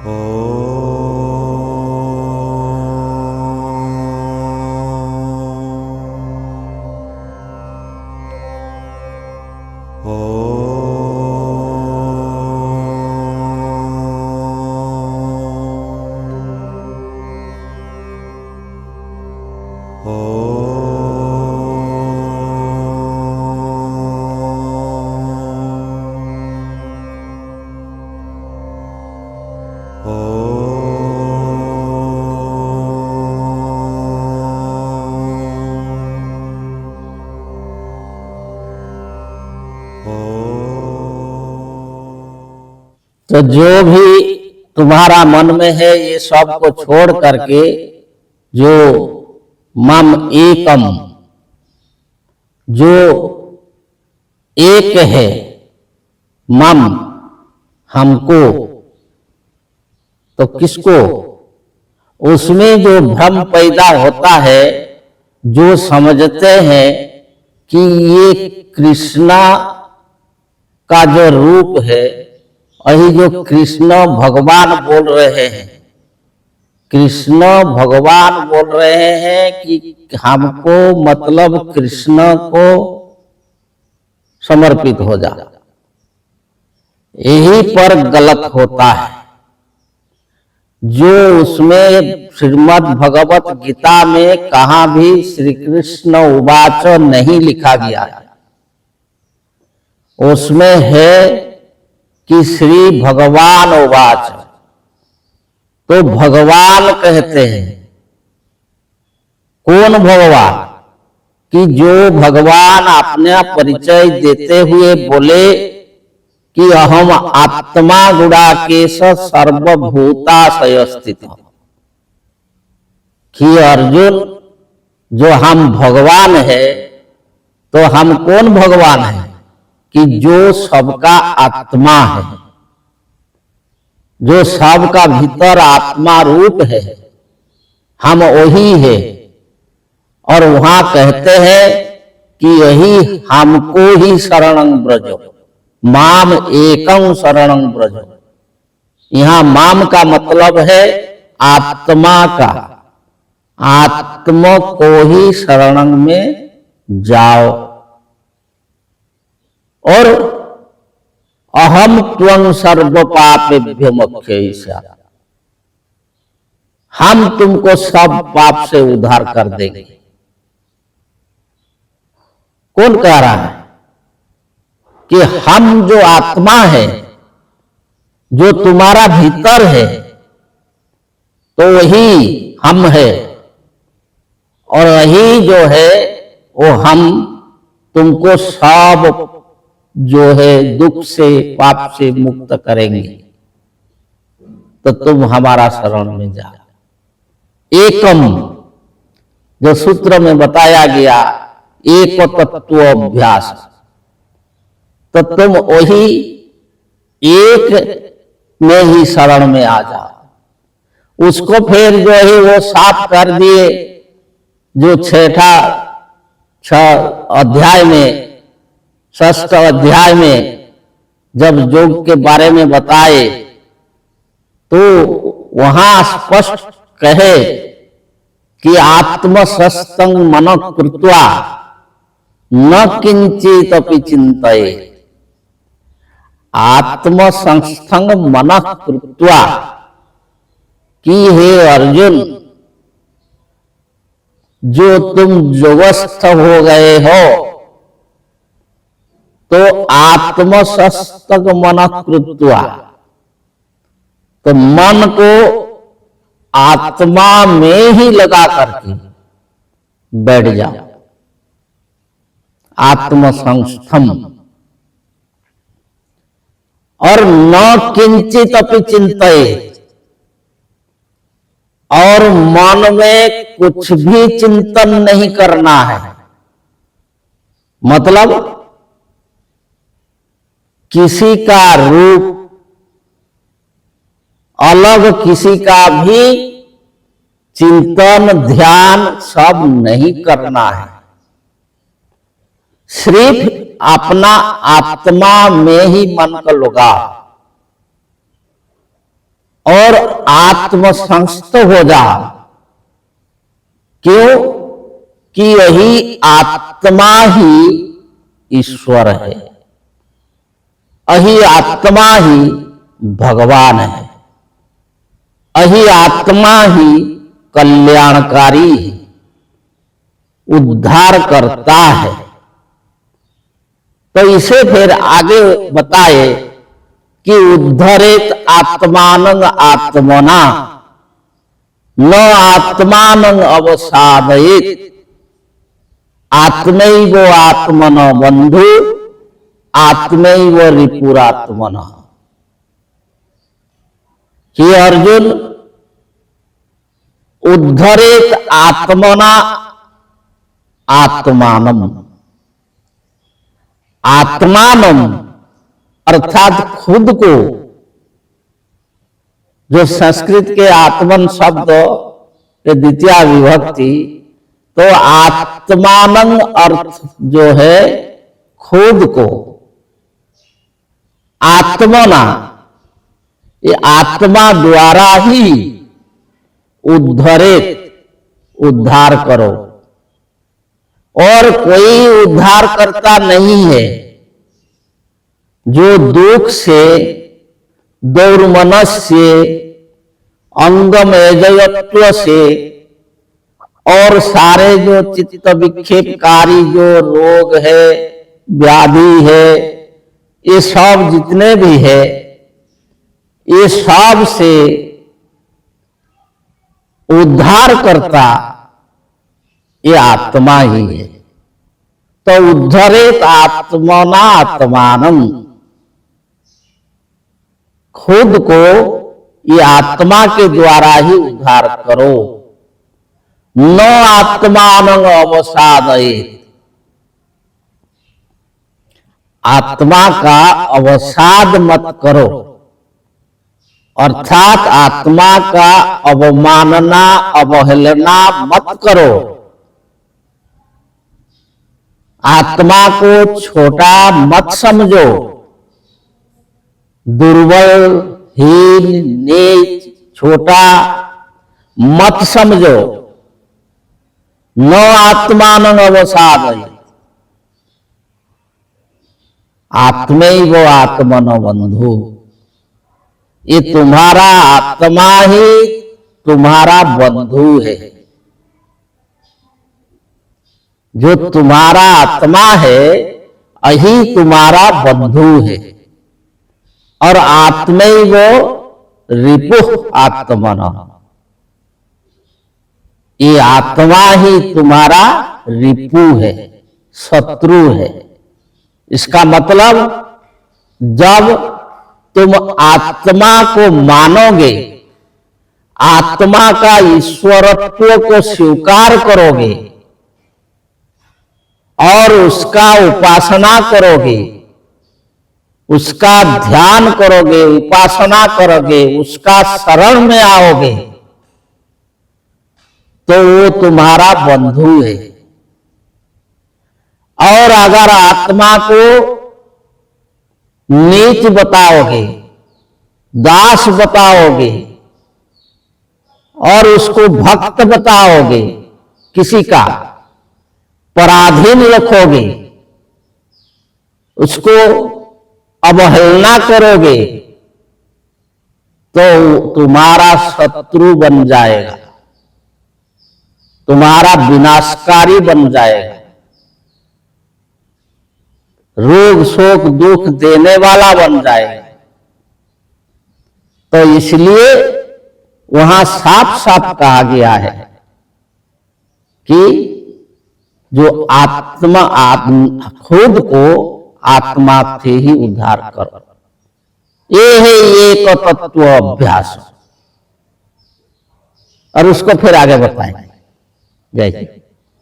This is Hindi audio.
तो जो भी तुम्हारा मन में है ये सब को छोड़ करके जो मम एकम, जो एक है, मम हमको, तो किसको? उसमें जो भ्रम पैदा होता है, जो समझते हैं कि ये कृष्णा का जो रूप है, वही जो कृष्ण भगवान बोल रहे हैं, कृष्ण भगवान बोल रहे हैं कि हमको मतलब कृष्ण को समर्पित हो जा, यही पर गलत होता है। जो उसमें श्रीमद् भगवत गीता में कहाँ भी श्री कृष्ण उवाच नहीं लिखा गया है, उसमें है कि श्री भगवान उवाच, तो भगवान कहते हैं। कौन भगवान? कि जो भगवान अपना परिचय देते हुए बोले कि अहम आत्मा गुणाकेश सर्वभूताशय स्थित, कि अर्जुन जो हम भगवान है, तो हम कौन भगवान है? कि जो सबका आत्मा है, जो सबका भीतर आत्मा रूप है, हम वही है। और वहां कहते हैं कि यही हमको ही शरणं ब्रजो, माम एकं शरणं ब्रजो। यहां माम का मतलब है आत्मा का, आत्मा को ही शरणं में जाओ। और अहम त्वं सर्व पापेभ्यो मोक्षयिष्यामि, हम तुमको सब पाप से उद्धार कर देंगे। कौन कह रहा है? कि हम जो आत्मा है, जो तुम्हारा भीतर है, तो वही हम है, और वही जो है वो हम तुमको सब जो है दुख से पाप से मुक्त करेंगे, तो तुम हमारा शरण में जाओ। एकम जो सूत्र में बताया गया, एक तत्व अभ्यास, तो तुम वही एक में ही शरण में आ जाओ। उसको फिर जो है वो साफ कर दिए, जो छठा अध्याय में, षष्ठ अध्याय में जब योग के बारे में बताए, तो वहां स्पष्ट कहे कि आत्मसंस्थं मनः कृत्वा न किंचित अपि चिंतये। आत्मसंस्थं मनः कृत्वा, कि हे अर्जुन, जो तुम योगस्थ हो गए हो, तो आत्मसंस्थं मनः कृत्वा, तो मन को आत्मा में ही लगा करके बैठ जाओ। आत्मसंस्थम, और न किंचित अपि चिंतये, और मन में कुछ भी चिंतन नहीं करना है। मतलब किसी का रूप अलग, किसी का भी चिंतन ध्यान सब नहीं करना है। सिर्फ अपना आत्मा में ही मन को लगा। और आत्मसंस्थ हो जा। क्यों? कि यही आत्मा ही ईश्वर है, यही आत्मा ही भगवान है, यही आत्मा ही कल्याणकारी है, उद्धार करता है। तो इसे फिर आगे बताए कि उद्धरेत आत्मानं आत्मना न आत्मानं अवसादयेत आत्मैव आत्मनो बंधु आत्मैव रिपुरात्मनः। कि अर्जुन, उद्धरेत आत्मना आत्मानम, आत्मानम अर्थात खुद को, जो संस्कृत के आत्मन शब्द के द्वितीय विभक्ति, तो आत्मानं अर्थ जो है खुद को, आत्मना ये आत्मा द्वारा ही उद्धरेत उद्धार करो, और कोई उद्धार करता नहीं है जो दुख से, दौर्मनस्य, अंगमेजयत्व से और सारे जो चित्त विक्षेपकारी जो रोग है, व्याधि है, ये सब जितने भी है, ये सब से उद्धार करता ये आत्मा ही है। तो उद्धरेत आत्मना आत्मानं, खुद को ये आत्मा के द्वारा ही उद्धार करो। न आत्मानं अवसादयेत, आत्मा का अवसाद मत करो, अर्थात आत्मा का अवमानना, अवहेलना मत करो। आत्मा को छोटा मत समझो, दुर्बल, हीन, नीच, छोटा मत समझो। न आत्मानं अवसादयेत आत्मैव आत्मनो बंधु, ये तुम्हारा आत्मा ही तुम्हारा बंधु है। जो तुम्हारा आत्मा है यही तुम्हारा बंधु है। और आत्मैव रिपुः आत्मनः, ये आत्मा ही तुम्हारा रिपु है, शत्रु है। इसका मतलब जब तुम आत्मा को मानोगे, आत्मा का ईश्वरत्व को स्वीकार करोगे और उसका उपासना करोगे, उसका ध्यान करोगे, उपासना करोगे, उसका शरण में आओगे, तो वो तुम्हारा बंधु है। और अगर आत्मा को नीच बताओगे, दास बताओगे और उसको भक्त बताओगे, किसी का पराधीन रखोगे, उसको अवहेलना करोगे, तो तुम्हारा शत्रु बन जाएगा, तुम्हारा विनाशकारी बन जाएगा, रोग शोक दुख देने वाला बन जाएगा। तो इसलिए वहां साफ साफ कहा गया है कि जो आत्मा खुद को आत्मा से ही उद्धार करो। ये है एक तत्व अभ्यास। और उसको फिर आगे बताएंगे। जय